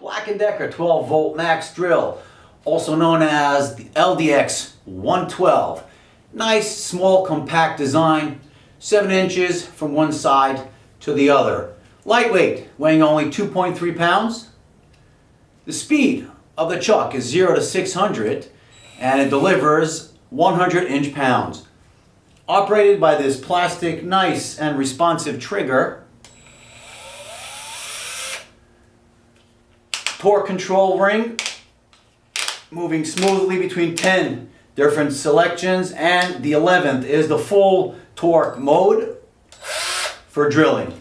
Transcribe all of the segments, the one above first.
Black and Decker 12 volt max drill, also known as the LDX112. Nice, small, compact design, 7 inches from one side to the other. Lightweight, weighing only 2.3 pounds. The speed of the chuck is 0 to 600 and it delivers 100 inch-pounds. Operated by this plastic, nice and responsive trigger. Torque control ring, moving smoothly between 10 different selections, and the 11th is the full torque mode for drilling.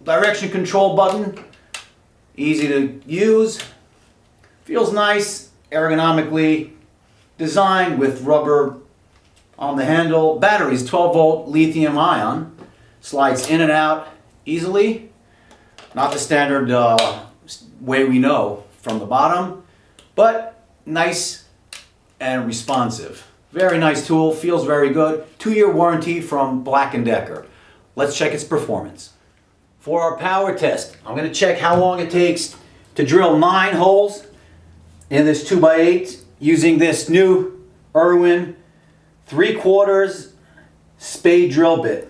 Direction control button, easy to use, feels nice, ergonomically designed with rubber on the handle. Batteries 12 volt lithium ion, slides in and out easily, not the standard way we know from the bottom, but nice and responsive. Very nice tool, feels very good. 2-year warranty from Black and Decker. Let's check its performance. For our power test, I'm going to check how long it takes to drill 9 holes in this 2x8 using this new Irwin 3/4 spade drill bit.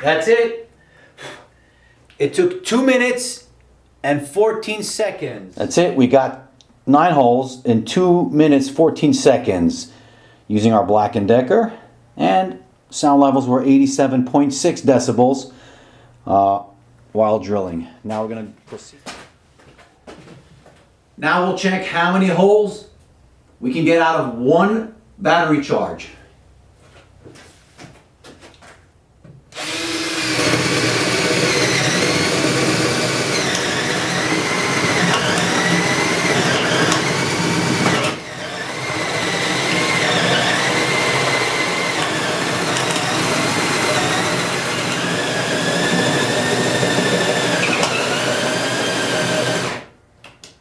That's it. It took 2 minutes and 14 seconds. That's it. We got 9 holes in 2 minutes 14 seconds using our Black and Decker, and sound levels were 87.6 decibels while drilling. Now we're going to proceed. Now we'll check how many holes we can get out of one battery charge.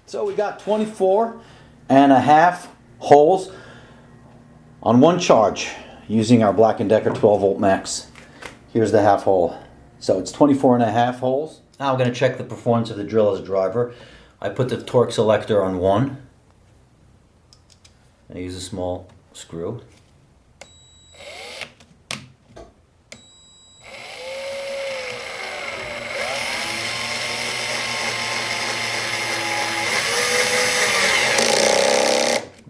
So we got 24.5 holes on one charge using our Black and Decker 12 volt max. Here's the half hole. So it's 24.5 holes. Now I'm going to check the performance of the drill as a driver. I put the torque selector on 1. I use a small screw.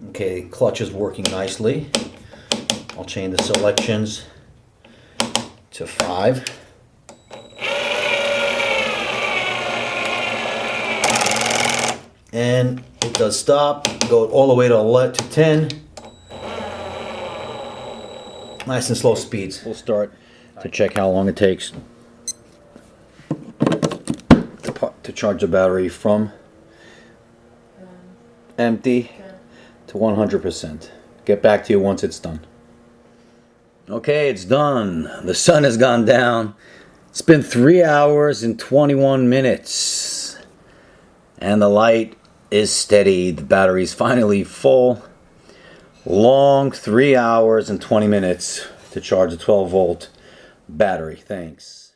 Okay, clutch is working nicely. I'll change the selections to 5. And it does stop. Go all the way to 10. Nice and slow speeds. We'll start to check how long it takes to charge the battery from empty to 100%. Get back to you once it's done. Okay, it's done. The sun has gone down. It's been 3 hours and 21 minutes. And the light is steady. The battery's finally full. Long 3 hours and 20 minutes to charge a 12 volt battery. Thanks.